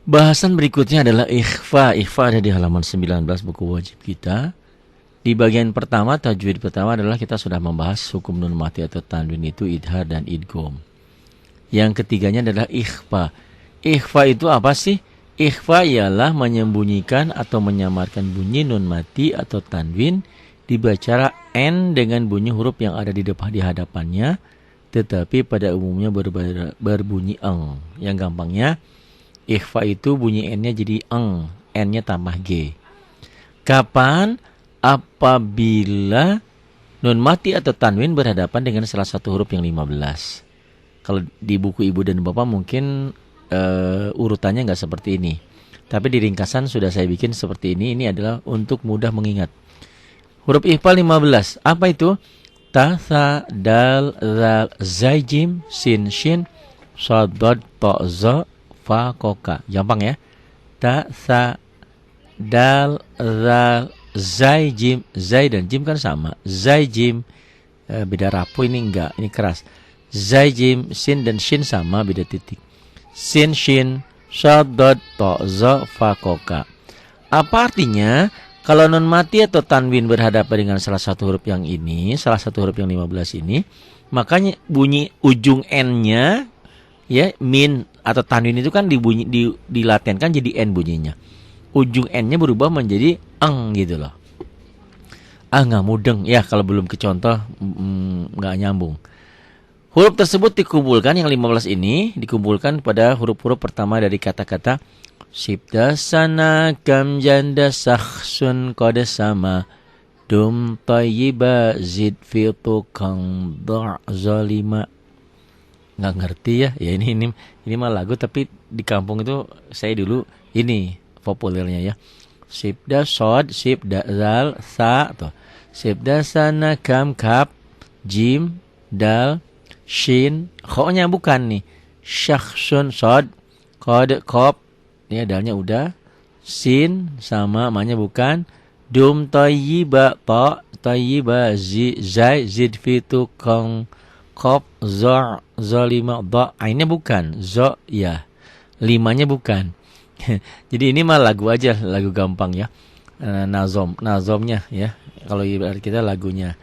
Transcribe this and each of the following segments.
Bahasan berikutnya adalah ikhfa. Ikhfa ada di halaman 19 buku wajib kita. Di bagian pertama, tajwid pertama adalah kita sudah membahas hukum nun mati atau tanwin itu idhar dan idgham. Yang ketiganya adalah ikhfa. Ikhfa itu apa sih? Ikhfa ialah menyembunyikan atau menyamarkan bunyi nun mati atau tanwin dibaca n dengan bunyi huruf yang ada di depan di hadapannya, tetapi pada umumnya berbunyi eng. Yang gampangnya, ikhfa itu bunyi n-nya jadi eng, n-nya tambah g. Kapan? Apabila nun mati atau tanwin berhadapan dengan salah satu huruf yang 15. Kalau di buku ibu dan bapak mungkin urutannya nggak seperti ini. Tapi di ringkasan sudah saya bikin seperti ini. Ini adalah untuk mudah mengingat. Huruf ikhfa 15. Apa itu? Ta, tha, dal, zal, zai, jim, sin, shin, shad, dad, ta, za, fa, koka. Gampang ya. Ta, tha, dal, zal, zai, jim. Zai dan jim kan sama. Zai, jim, beda rapuh, ini enggak, ini keras. Zai, jim, sin dan shin sama, beda titik. Sin, shin, shad, dad, ta, za, fa, koka. Apa artinya? Kalau nun mati atau tanwin berhadapan dengan salah satu huruf yang ini, salah satu huruf yang 15 ini, makanya bunyi ujung n-nya, ya, min atau tanwin itu kan dilatenkan jadi n bunyinya. Ujung n-nya berubah menjadi eng gitu loh. Nggak mudeng ya, kalau belum ke contoh nggak nyambung. Huruf tersebut dikumpulkan, yang 15 ini dikumpulkan pada huruf-huruf pertama dari kata-kata Sibda sana kam janda sakhsun qad sama dum tayyiba zid fi tukang da' zalima. Nggak ngerti ya. Ya ini mah lagu, tapi di kampung itu saya dulu ini populernya ya. Sibda sod, sibda zal, sa tuh. Sibda sana kam kap jim dal shin, kho-nya bukan nih. Syakhsun sod qad qaf. Ini dalnya udah. Sin sama ma-nya bukan. Dum tayyiba ta tayyiba zai zid fi tukang qaf za zalima da. Ainnya bukan. Za ya. Limanya bukan. Jadi ini mah lagu aja, lagu gampang ya. Nazomnya ya. Kalau ibarat kita lagunya.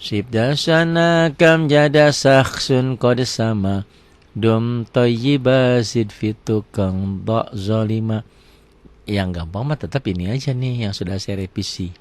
Sibda sana kam jada sakhsun qad sama dum tayyiba zid fi tukang da zalima. Yang gampang mah tetap ini aja nih yang sudah saya revisi.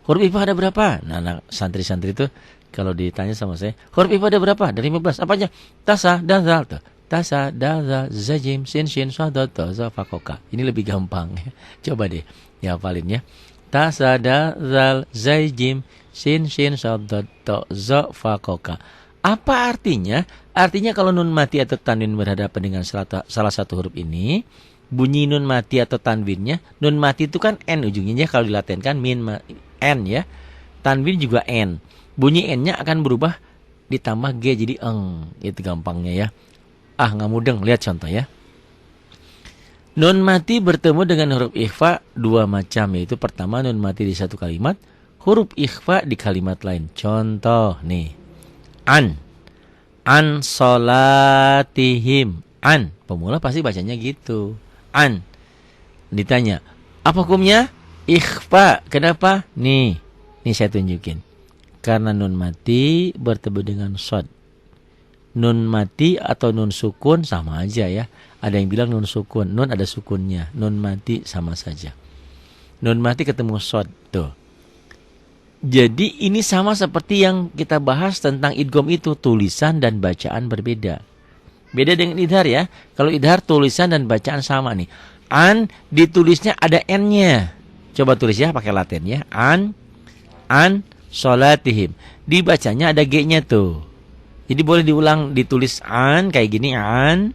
Huruf ikhfa ada berapa? Nah, santri-santri itu kalau ditanya sama saya, huruf ikhfa ada berapa? Dari 15. Apanya? Tasa, dazal tuh. Tasa, dazal, zajim, sin, shin, sadad, za, fa, koka. Ini lebih gampang. Coba deh ya hafalin ya. Tasa, dazal, zajim, sin, shin, sadad, za, fa, koka. Apa artinya? Artinya kalau nun mati atau tanwin berhadapan dengan salah satu huruf ini, bunyi nun mati atau tanwinnya, nun mati itu kan n ujungnya, kalau dilatenkan min n ya. Tanwin juga n. Bunyi n-nya akan berubah ditambah g jadi eng. Itu gampangnya ya. Nggak mudeng, lihat contoh ya. Nun mati bertemu dengan huruf ikhfa dua macam, yaitu pertama nun mati di satu kalimat, huruf ikhfa di kalimat lain. Contoh nih. An solatihim. An, pemula pasti bacanya gitu. An. Ditanya, apa hukumnya? Ikhfa. Kenapa? Nih saya tunjukin. Karena nun mati bertemu dengan shad. Nun mati atau nun sukun sama aja ya. Ada yang bilang nun sukun, nun ada sukunnya. Nun mati sama saja. Nun mati ketemu shad tuh. Jadi ini sama seperti yang kita bahas tentang idgham itu, tulisan dan bacaan berbeda. Beda dengan idhar ya. Kalau idhar tulisan dan bacaan sama nih. An ditulisnya ada n-nya. Coba tulis ya pakai latin ya. An solatihim. Dibacanya ada g-nya tuh. Jadi boleh diulang, ditulis an kayak gini, an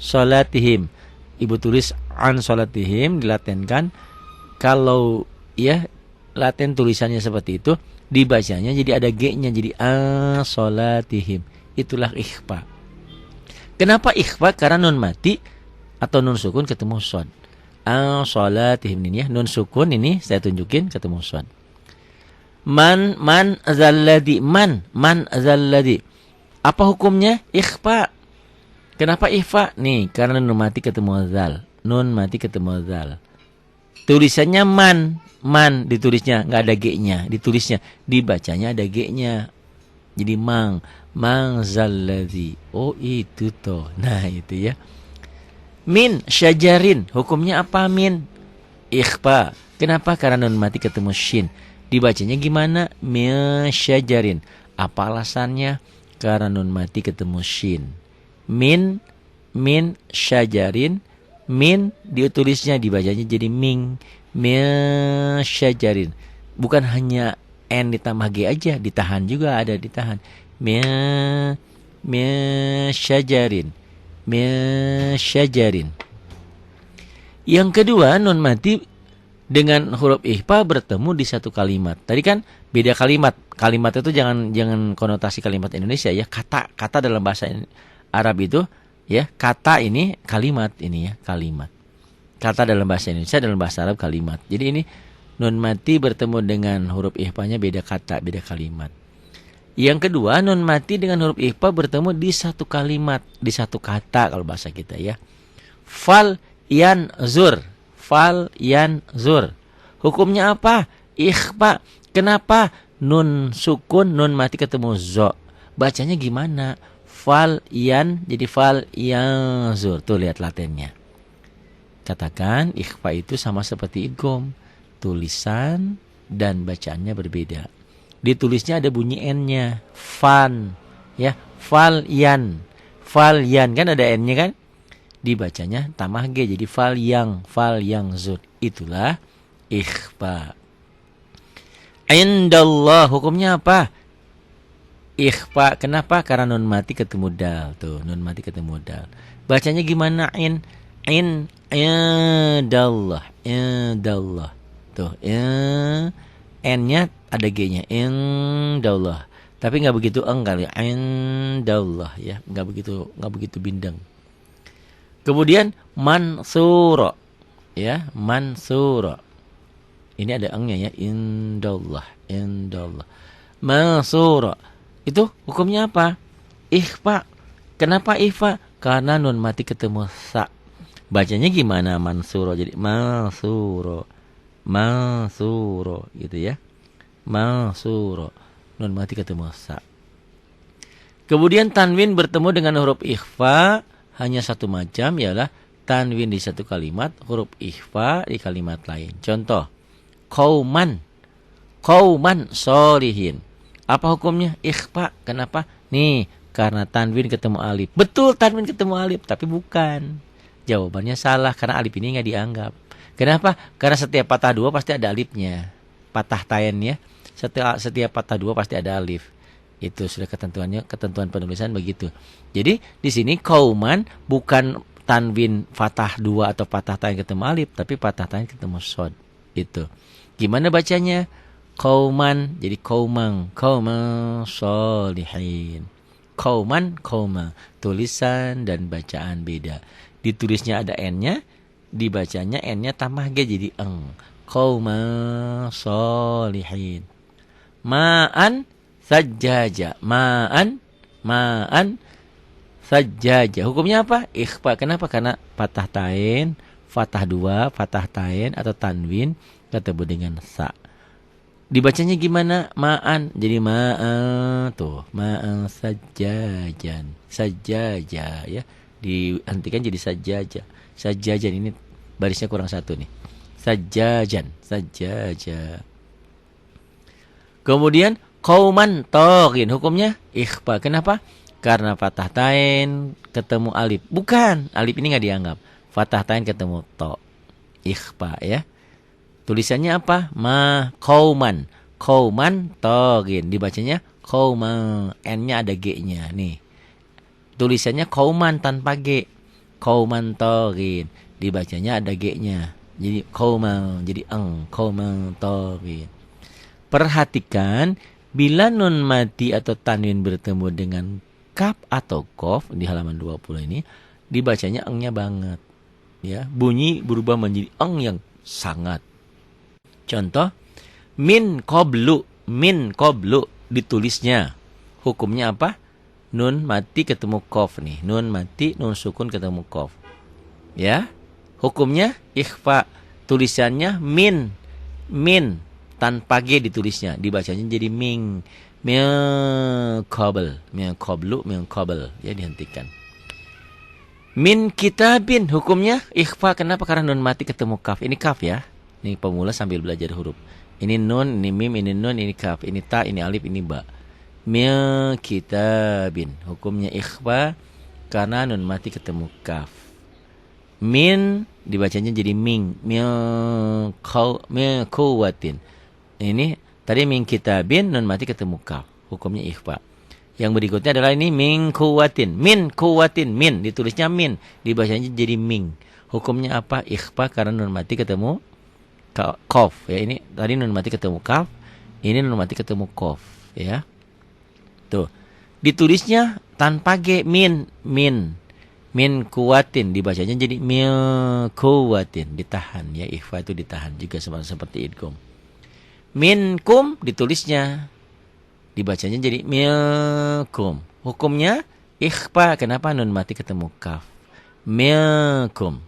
solatihim. Ibu tulis an solatihim, dilatenkan. Kalau ya laten tulisannya seperti itu, dibacanya jadi ada g-nya, jadi solatihim. Itulah ikhfa. Kenapa ikhfa? Karena nun mati atau nun sukun ketemu shad. Solatihim ini ya, nun sukun ini saya tunjukin ketemu shad. Man zalladhi. Apa hukumnya? Ikhfa. Kenapa ikhfa? Nih, karena nun mati ketemu zal. Nun mati ketemu zal. Tulisannya man ditulisnya, nggak ada g-nya, ditulisnya, dibacanya ada g-nya. Jadi mang zalladzi. Oh, itu toh. Nah, itu ya. Min syajarin, hukumnya apa min? Ikhfa. Kenapa? Karena nun mati ketemu shin. Dibacanya gimana? Min syajarin. Apa alasannya? Karena nun mati ketemu shin. Min syajarin. Min ditulisnya, dibacanya jadi min syajarin. Bukan hanya n ditambah g aja, ditahan juga, ada ditahan. Min syajarin. Min syajarin. Yang kedua, nun mati dengan huruf ikhfa bertemu di satu kalimat. Tadi kan beda kalimat. Kalimat itu jangan konotasi kalimat Indonesia ya. Kata dalam bahasa Arab itu ya, kata ini kalimat ini ya, kalimat. Kata dalam bahasa Indonesia, dalam bahasa Arab kalimat. Jadi ini nun mati bertemu dengan huruf ikhfanya beda kata, beda kalimat. Yang kedua, nun mati dengan huruf ikhfa bertemu di satu kalimat, di satu kata kalau bahasa kita ya. Fal yanzur. Fal yanzur. Hukumnya apa? Ikhfa. Kenapa? Nun sukun, nun mati ketemu zo. Bacanya gimana? Fal jadi fal yanzur. Tuh lihat latennya. Katakan ikhfa itu sama seperti idgham. Tulisan dan bacaannya berbeda. Ditulisnya ada bunyi n-nya. Fan. Ya, fal yan. Fal yan kan ada n-nya kan? Dibacanya tambah g jadi fal yang zur. Itulah ikhfa. Indallah, hukumnya apa? Ikhfa. Kenapa? Karena nun mati ketemu dal. Tuh, nun mati ketemu dal. Bacanya gimana? Indallah. Indallah. Tuh, n-nya ada g-nya. Indallah. Tapi nggak begitu kali. Indallah ya, nggak begitu bindeng. Kemudian mansura. Ya, mansura. Ini ada eng-nya ya, indallah. Mansura. Itu hukumnya apa? Ikhfa. Kenapa ikhfa? Karena nun mati ketemu sa. Bacanya gimana mansura? Jadi mansura. Mansura gitu ya. Mansura. Nun mati ketemu sa. Kemudian tanwin bertemu dengan huruf ikhfa hanya satu macam, ialah tanwin di satu kalimat, huruf ikhfa di kalimat lain. Contoh, qauman sholihin. Apa hukumnya? Ikhfa. Kenapa? Nih, karena tanwin ketemu alif. Betul, tanwin ketemu alif, tapi bukan. Jawabannya salah, karena alif ini nggak dianggap. Kenapa? Karena setiap patah dua pasti ada alifnya. Patah tain ya. Setiap patah dua pasti ada alif. Itu sudah ketentuan penulisan begitu. Jadi di sini qauman bukan tanwin fathah dua atau patah tain ketemu alif, tapi patah tain ketemu shad. Itu. Gimana bacanya? Qauman, jadi qauman sholihin. Qauman. Tulisan dan bacaan beda. Ditulisnya ada n-nya, dibacanya n-nya tambah g jadi eng. Qauman sholihin. Ma'an sajjaja. Ma'an sajjaja. Hukumnya apa? Ikhfa. Kenapa? Karena patah tain, fathah dua, fathah tain atau tanwin ketemu dengan sa. Dibacanya gimana? Ma'an. Jadi ma'an tuh. Ma'an sajjajan. Sajjaja ya. Dihentikan jadi sajjaja. Sajjajan ini barisnya kurang satu nih. Sajjajan. Sajjaja. Kemudian qauman taghin. Hukumnya ikhfa. Kenapa? Karena fathah tain ketemu alif. Bukan, alif ini nggak dianggap. Fathah tain ketemu to. Ikhfa ya. Tulisannya apa? Qauman taghin. Dibacanya qauman. N-nya ada G-nya nih. Tulisannya qauman tanpa G. Qauman taghin. Dibacanya ada G-nya. Jadi qauman, jadi qauman taghin. Perhatikan, bila nun mati atau tanwin bertemu dengan kaf atau kof di halaman 20 ini, dibacanya eng-nya banget. Ya, bunyi berubah menjadi eng yang sangat. Contoh, min qablu ditulisnya. Hukumnya apa? nun mati ketemu kof nih. Nun mati, nun sukun ketemu kof. Ya. Hukumnya ikhfa. Tulisannya min. Min. Tanpa G ditulisnya. Dibacanya jadi ming. Min qabl. Min qablu, min qabl. Ya, dihentikan. Min kitabin. Hukumnya ikhfa. Kenapa? Karena nun mati ketemu kaf. Ini kaf ya. Ini pemula sambil belajar huruf. Ini nun, ini mim, ini nun, ini kaf. Ini ta, ini alif, ini ba. Min kitabin. Hukumnya ikhfa. Karena nun mati ketemu kaf. Min dibacanya jadi ming. Min quwwatin. Ini tadi min kitabin, nun mati ketemu kaf. Hukumnya ikhfa. Yang berikutnya adalah ini min quwwatin. Min quwwatin. Min ditulisnya min, dibacanya jadi ming. Hukumnya apa? Ikhfa karena nun mati ketemu qaf. Ya, ini tadi nun mati ketemu kaf. Ini nun mati ketemu qaf, ya. Tuh. Ditulisnya tanpa G, min. Min kuwatin, dibacanya jadi min kuwatin, ditahan ya. Ikhfa itu ditahan juga seperti idgham. Minkum ditulisnya, dibacanya jadi minkum. Hukumnya ikhfa. Kenapa? Nun mati ketemu kaf. Minkum.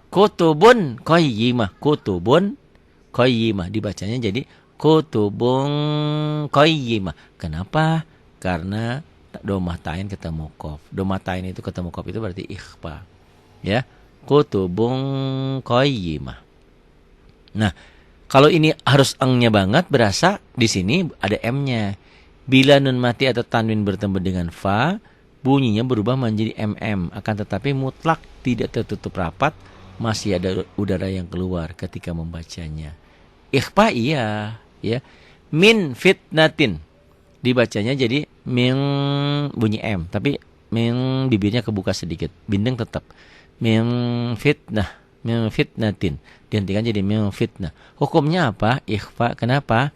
Kutubun qayyimah. Kutubun qayyimah, dibacanya jadi kutubun qayyimah. Kenapa? Karena domah tain ketemu qaf. Domah tain itu ketemu qaf itu berarti ikhfa. Ya. Kutubun qayyimah. Nah, kalau ini harus engnya banget, berasa di sini ada m-nya. Bila nun mati atau tanwin bertemu dengan fa, bunyinya berubah menjadi mm. Akan tetapi mutlak tidak tertutup rapat, masih ada udara yang keluar ketika membacanya. Ikhfa iya, ya. Min fitnatin, dibacanya jadi min, bunyi m, tapi min bibirnya kebuka sedikit, bindeng tetap. Min fitnah. Min fitnatin, dihentikan jadi min fitnah. Hukumnya apa? Ikhfa. Kenapa?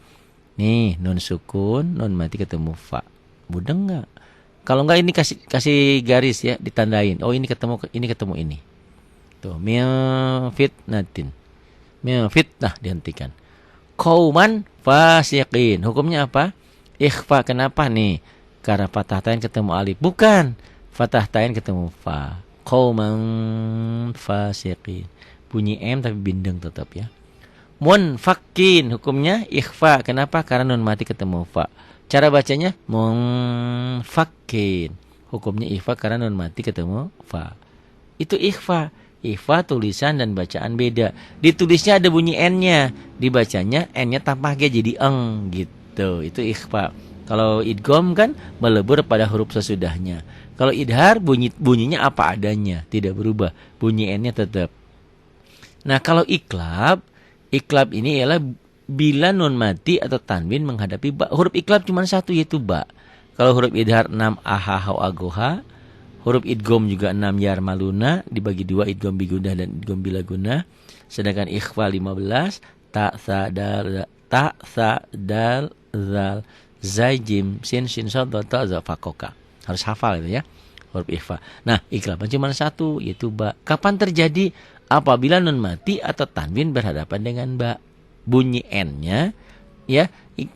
Nih, nun sukun, nun mati ketemu fa. Budeng enggak? Kalau enggak ini kasih garis ya, ditandain. Oh, ini ketemu ini. Tuh, min fitnatin. Min fitnah, dihentikan. Qauman fasiqin. Hukumnya apa? Ikhfa. Kenapa nih? Karena fathah tain ketemu alif. Bukan. Fathah tain ketemu fa. Qauman fasiqin. Bunyi m tapi bindeng tetap ya. Munfakin, hukumnya ikhfa. Kenapa? Karena nun mati ketemu fa. Cara bacanya munfakin. Hukumnya ikhfa karena nun mati ketemu fa. Itu ikhfa. Ikhfa tulisan dan bacaan beda. Ditulisnya ada bunyi n-nya, dibacanya n-nya tanpa g jadi eng gitu. Itu ikhfa. Kalau idgham kan melebur pada huruf sesudahnya. Kalau idhar bunyinya apa adanya, tidak berubah. Bunyi n-nya tetap. Nah, kalau iklab ini ialah bila nun mati atau tanwin menghadapi ba. Huruf iklab cuma satu, yaitu ba. Kalau huruf idhar 6 aha hau agoha. Huruf idgham juga 6 yarmaluna, dibagi 2 idgham bigunah dan idgham bilaguna. Sedangkan ikhfa 15 ta sa dal zal zai jim sin shin sad ta za fakoka. Harus hafal itu ya, huruf ikhfa. Nah, iklaban cuma satu, yaitu ba. Kapan terjadi? Apabila nun mati atau tanwin berhadapan dengan ba. Bunyi n-nya ya,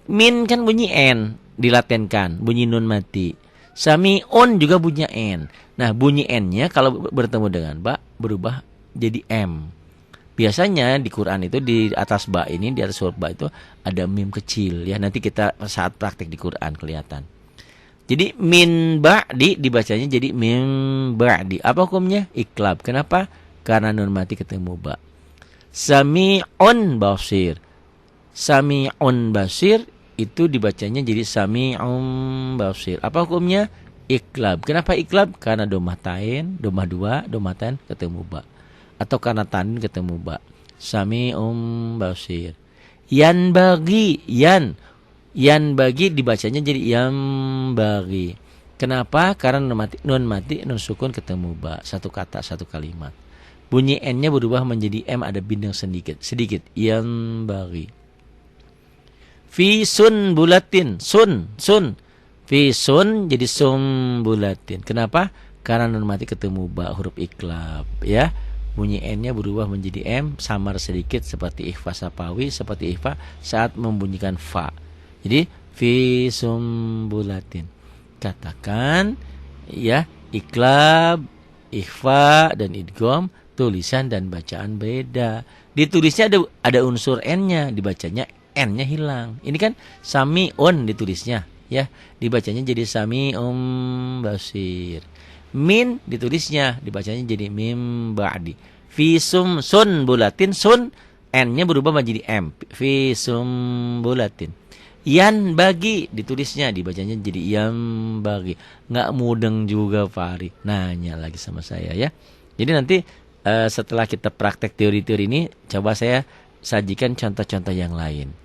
min kan bunyi n dilatenkan, bunyi nun mati. Sami'un juga bunyi n. Nah, bunyi n-nya kalau bertemu dengan ba berubah jadi m. Biasanya di Quran itu di atas ba ini, di atas huruf ba itu ada mim kecil ya. Nanti kita saat praktek di Quran kelihatan. Jadi min ba'di dibacanya jadi min ba'di. Apa hukumnya? Iklab. Kenapa? Karena nun mati ketemu ba. Sami'un basir. Sami'un basir itu dibacanya jadi sami'un basir. Apa hukumnya? Iklab. Kenapa iklab? Karena domah tain, domah 2, domah tain ketemu ba. Atau karena tanwin ketemu ba. Sami'un basir. Yan bagi, yan bagi dibacanya jadi yan bagi. Kenapa? Karena nun mati, nun sukun ketemu ba. Satu kata, satu kalimat. Bunyi n-nya berubah menjadi m, ada bindeng sedikit. Yan bagi. Fi sun bulatin, sun. Fi sun jadi sum bulatin. Kenapa? Karena nun mati ketemu ba, huruf iklab ya. Bunyi n-nya berubah menjadi m, samar sedikit seperti ikhfa sapawi, seperti ikhfa saat membunyikan fa. Jadi fi sumbulatin. Katakan ya, iklab, ikhfa dan idgham, tulisan dan bacaan beda. Ditulisnya ada unsur n-nya, dibacanya n-nya hilang. Ini kan sami'un ditulisnya ya, dibacanya jadi basir. Min ditulisnya, dibacanya jadi mim ba'di. Fisum sun bulatin, sun n-nya berubah menjadi m. Fisum bulatin. Yan bagi ditulisnya, dibacanya jadi yam bagi. Nggak mudeng juga Pak Ari. Nanya lagi sama saya ya. Jadi nanti setelah kita praktek teori-teori ini, coba saya sajikan contoh-contoh yang lain.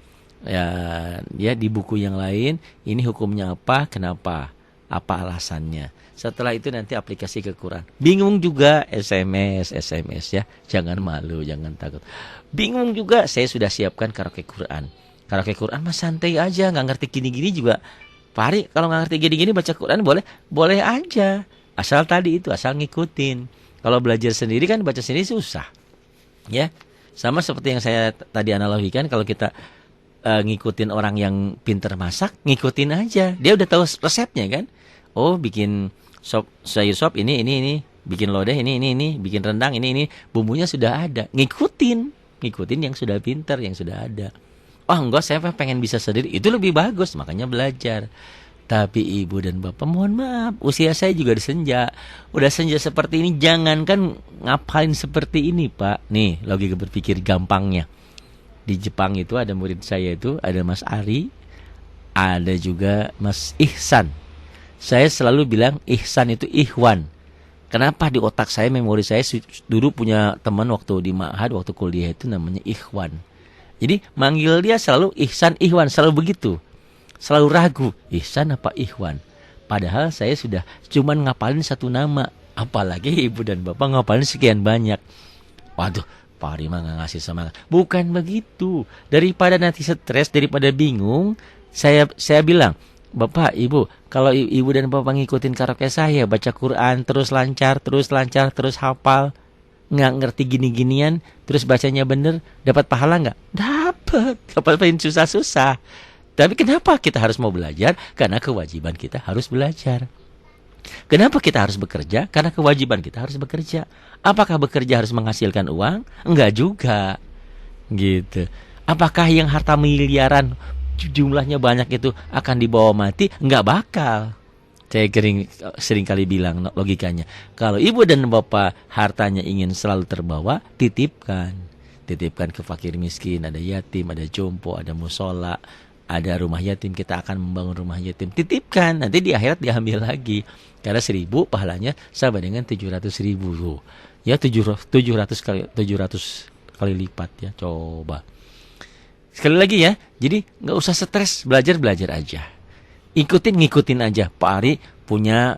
Ya di buku yang lain, ini hukumnya apa, kenapa, apa alasannya. Setelah itu nanti aplikasi ke Quran. Bingung juga SMS ya. Jangan malu, jangan takut. Bingung juga, saya sudah siapkan karaoke Quran. Karaoke Quran mah santai aja, nggak ngerti gini-gini juga. Pak Ari, kalau nggak ngerti gini-gini baca Quran boleh aja. Asal asal ngikutin. Kalau belajar sendiri kan baca sendiri susah. Ya. Sama seperti yang saya tadi analogikan, kalau kita ngikutin orang yang pinter masak, ngikutin aja. Dia udah tahu resepnya kan. Oh, bikin sayur sop ini, bikin lodeh ini, bikin rendang ini, bumbunya sudah ada. Ngikutin yang sudah pinter, yang sudah ada. Oh enggak, saya pengen bisa sendiri. Itu lebih bagus, makanya belajar. Tapi ibu dan bapak, mohon maaf, usia saya juga udah senja seperti ini. Jangankan ngapalin seperti ini Pak. Nih, logika berpikir gampangnya. Di Jepang itu ada murid saya itu, ada Mas Ari, ada juga Mas Ihsan. Saya selalu bilang Ihsan itu Ikhwan. Kenapa di otak saya, memori saya dulu punya teman waktu di Ma'had, waktu kuliah itu namanya Ikhwan. Jadi manggil dia selalu Ihsan, Ikhwan, selalu begitu. Selalu ragu, Ihsan apa Ikhwan. Padahal saya sudah cuman ngapalin satu nama. Apalagi ibu dan bapak ngapalin sekian banyak. Waduh, Pak Ari mah gak ngasih semangat. Bukan begitu. Daripada nanti stres, daripada bingung, saya bilang, Bapak, Ibu, kalau ibu dan bapak ngikutin karaoke saya, baca Quran, terus lancar, terus hafal, nggak ngerti gini-ginian, terus bacanya bener, dapat pahala nggak? Dapat paling susah-susah. Tapi kenapa kita harus mau belajar? Karena kewajiban kita harus belajar. Kenapa kita harus bekerja? Karena kewajiban kita harus bekerja. Apakah bekerja harus menghasilkan uang? Enggak juga. Gitu. Apakah yang harta miliaran jumlahnya banyak itu akan dibawa mati? Enggak bakal. Saya sering kali bilang logikanya. Kalau ibu dan bapak hartanya ingin selalu terbawa, titipkan. Titipkan ke fakir miskin, ada yatim, ada jompo, ada musola, ada rumah yatim. Kita akan membangun rumah yatim. Titipkan, nanti di akhirat diambil lagi. Karena 1.000 pahalanya sama dengan 700.000. Ya 700 kali lipat ya, coba. Sekali lagi ya, jadi nggak usah stres, belajar aja. Ngikutin aja. Pak Ari punya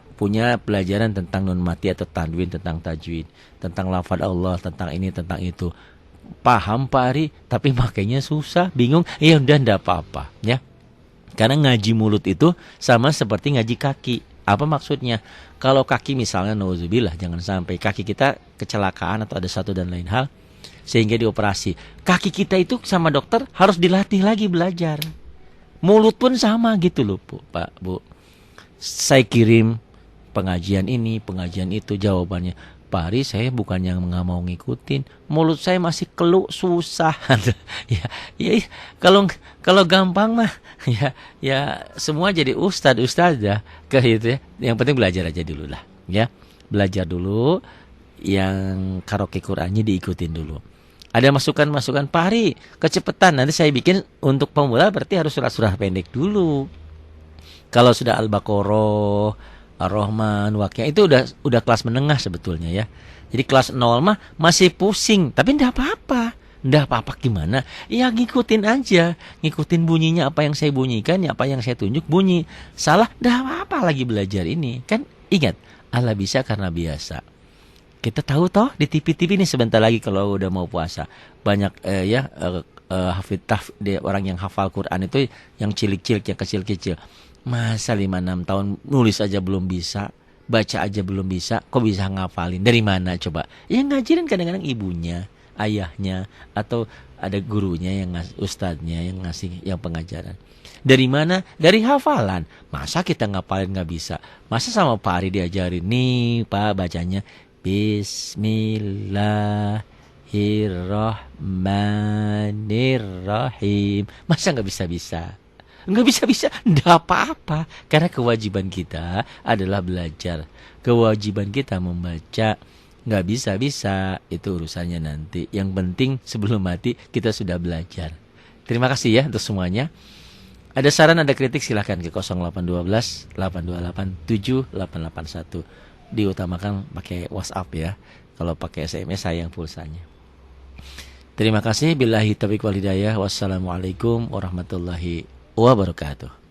pelajaran tentang nun mati atau tanwin, tentang tajwid, tentang lafaz Allah, tentang ini, tentang itu. Paham Pak Ari, tapi makanya susah, bingung. Ya udah enggak apa-apa ya. Karena ngaji mulut itu sama seperti ngaji kaki. Apa maksudnya? Kalau kaki misalnya nauzubillah, jangan sampai kaki kita kecelakaan atau ada satu dan lain hal sehingga dioperasi. Kaki kita itu sama dokter harus dilatih lagi belajar. Mulut pun sama gitu loh Pak, Bu. Saya kirim pengajian ini, pengajian itu, jawabannya, Pak Ari, saya bukan yang nggak mau ngikutin. Mulut saya masih keluh, susah. ya kalau gampang mah ya semua jadi ustad ya. Gitu ya. Yang penting belajar aja dulu lah, ya. Belajar dulu, yang karaoke Qurannya diikutin dulu. Ada masukan-masukan, Pak Ari, kecepatan. Nanti saya bikin untuk pemula berarti harus surah-surah pendek dulu. Kalau sudah Al-Baqarah, Ar-Rahman, Waqiah itu udah kelas menengah sebetulnya ya. Jadi kelas 0 mah masih pusing, tapi enggak apa-apa. Enggak apa-apa gimana? Ya ngikutin aja. Ngikutin bunyinya, apa yang saya bunyikan, ya apa yang saya tunjuk bunyi. Salah, enggak apa-apa lagi belajar ini. Kan ingat, Allah bisa karena biasa. Kita tahu toh di TV-TV ini sebentar lagi kalau udah mau puasa banyak orang yang hafal Quran itu yang cilik-cilik, yang kecil-kecil. Masa 5-6 tahun nulis aja belum bisa, baca aja belum bisa, kok bisa ngafalin? Dari mana coba? Yang ngajarin kadang-kadang ibunya, ayahnya, atau ada gurunya yang ustadznya yang ngasih yang pengajaran. Dari mana? Dari hafalan. Masa kita ngapalin nggak bisa? Masa sama Pak Ari diajarin? Nih Pak bacanya Bismillahirrahmanirrahim. Masa nggak bisa-bisa? Nggak bisa-bisa, nggak apa-apa. Karena kewajiban kita adalah belajar. Kewajiban kita membaca. Nggak bisa-bisa, itu urusannya nanti. Yang penting sebelum mati kita sudah belajar. Terima kasih ya untuk semuanya. Ada saran, ada kritik silahkan ke 0812 828 7881. Diutamakan pakai WhatsApp ya. Kalau pakai SMS sayang pulsanya. Terima kasih. Billahi taufiq wal hidayah. Wassalamualaikum warahmatullahi wabarakatuh.